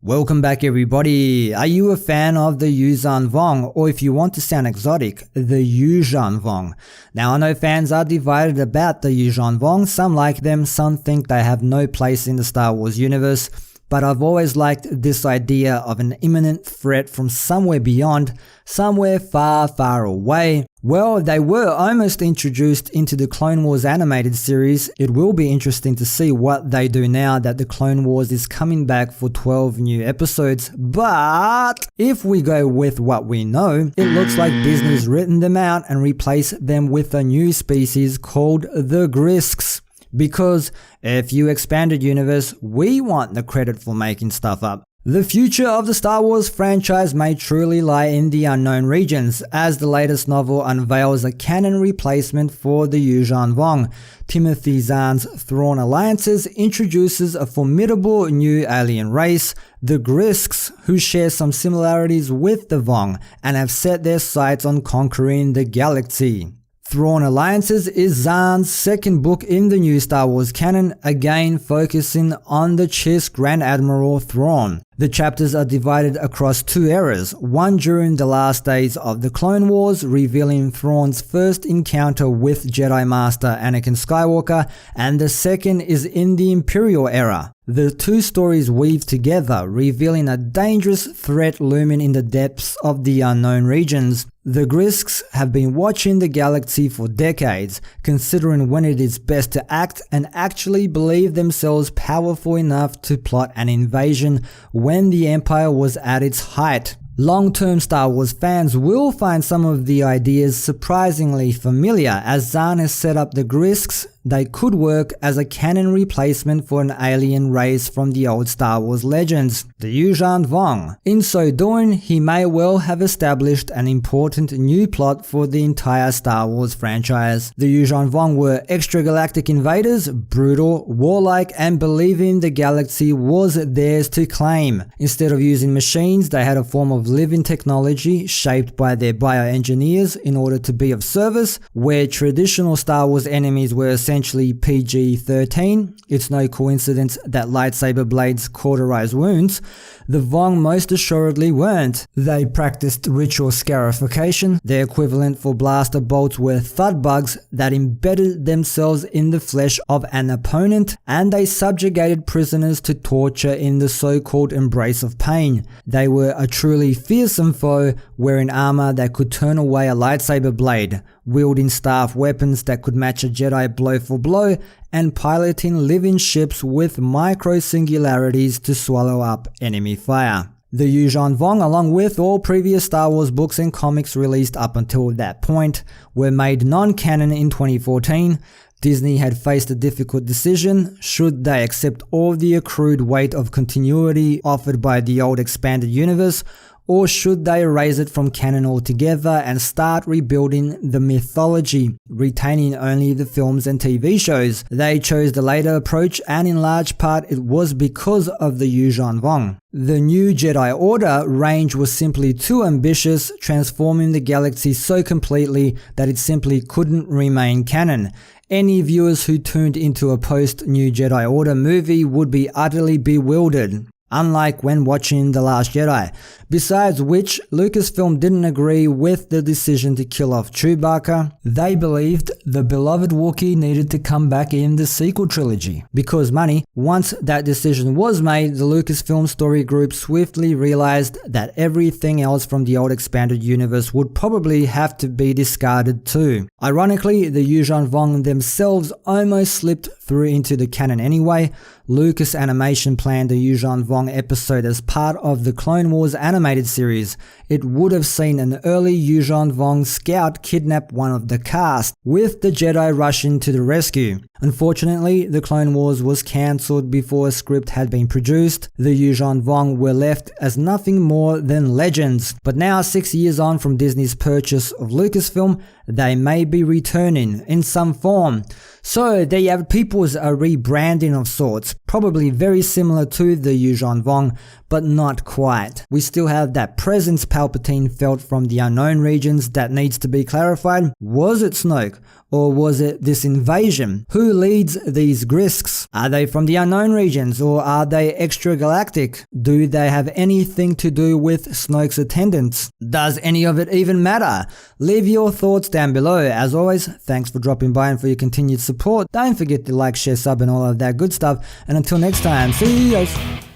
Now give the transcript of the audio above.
Welcome back everybody. Are you a fan of the Yuuzhan Vong, or if you want to sound exotic, the Yuuzhan Vong? Now I know fans are divided about the Yuuzhan Vong. Some like them, some think they have no place in the Star Wars universe. But I've always liked this idea of an imminent threat from somewhere beyond, somewhere far, far away. Well, they were almost introduced into the Clone Wars animated series. It will be interesting to see what they do now that the Clone Wars is coming back for 12 new episodes. But if we go with what we know, it looks like Disney's written them out and replaced them with a new species called the Grysks. Because if you expanded universe, we want the credit for making stuff up. The future of the Star Wars franchise may truly lie in the unknown regions, as the latest novel unveils a canon replacement for the Yuuzhan Vong. Timothy Zahn's Thrawn Alliances introduces a formidable new alien race, the Grysks, who share some similarities with the Vong and have set their sights on conquering the galaxy. Thrawn Alliances is Zahn's second book in the new Star Wars canon, again focusing on the Chiss Grand Admiral Thrawn. The chapters are divided across two eras, one during the last days of the Clone Wars, revealing Thrawn's first encounter with Jedi Master Anakin Skywalker, and the second is in the Imperial era. The two stories weave together, revealing a dangerous threat looming in the depths of the unknown regions. The Grysks have been watching the galaxy for decades, considering when it is best to act, and actually believe themselves powerful enough to plot an invasion when the Empire was at its height. Long-term Star Wars fans will find some of the ideas surprisingly familiar, as Zahn has set up the Grysks. They could work as a canon replacement for an alien race from the old Star Wars legends, the Yuuzhan Vong. In so doing, he may well have established an important new plot for the entire Star Wars franchise. The Yuuzhan Vong were extragalactic invaders, brutal, warlike, and believing the galaxy was theirs to claim. Instead of using machines, they had a form of living technology shaped by their bioengineers in order to be of service. Where traditional Star Wars enemies were essentially PG-13, it's no coincidence that lightsaber blades cauterize wounds. The Vong most assuredly weren't. They practiced ritual scarification. Their equivalent for blaster bolts were thud bugs that embedded themselves in the flesh of an opponent, and they subjugated prisoners to torture in the so-called embrace of pain. They were a truly fearsome foe, wearing armor that could turn away a lightsaber blade, wielding staff weapons that could match a Jedi blow for blow, and piloting living ships with micro-singularities to swallow up enemy fire. The Yuuzhan Vong, along with all previous Star Wars books and comics released up until that point, were made non-canon in 2014. Disney had faced a difficult decision. Should they accept all the accrued weight of continuity offered by the old expanded universe, or should they erase it from canon altogether and start rebuilding the mythology, retaining only the films and TV shows? They chose the later approach, and in large part it was because of the Yuuzhan Vong. The new Jedi Order range was simply too ambitious, transforming the galaxy so completely that it simply couldn't remain canon. Any viewers who tuned into a post-New Jedi Order movie would be utterly bewildered, unlike when watching The Last Jedi. Besides which, Lucasfilm didn't agree with the decision to kill off Chewbacca. They believed the beloved Wookiee needed to come back in the sequel trilogy. Because money. Once that decision was made, the Lucasfilm story group swiftly realized that everything else from the old expanded universe would probably have to be discarded too. Ironically, the Yuuzhan Vong themselves almost slipped through into the canon anyway. Lucas Animation planned the Yuuzhan Vong episode as part of the Clone Wars animated series. It would have seen an early Yuuzhan Vong scout kidnap one of the cast, with the Jedi rushing to the rescue. Unfortunately, the Clone Wars was cancelled before a script had been produced. The Yuuzhan Vong were left as nothing more than legends. But now, 6 years on from Disney's purchase of Lucasfilm, they may be returning in some form. So there you have it, peoples, a rebranding of sorts, probably very similar to the Yuuzhan Vong, but not quite. We still have that presence Palpatine felt from the unknown regions that needs to be clarified. Was it Snoke? Or was it this invasion? Who leads these Grysks? Are they from the unknown regions or are they extragalactic? Do they have anything to do with Snoke's attendants? Does any of it even matter? Leave your thoughts down below. As always, thanks for dropping by and for your continued support. Don't forget to like, share, sub and all of that good stuff. And until next time, see you guys.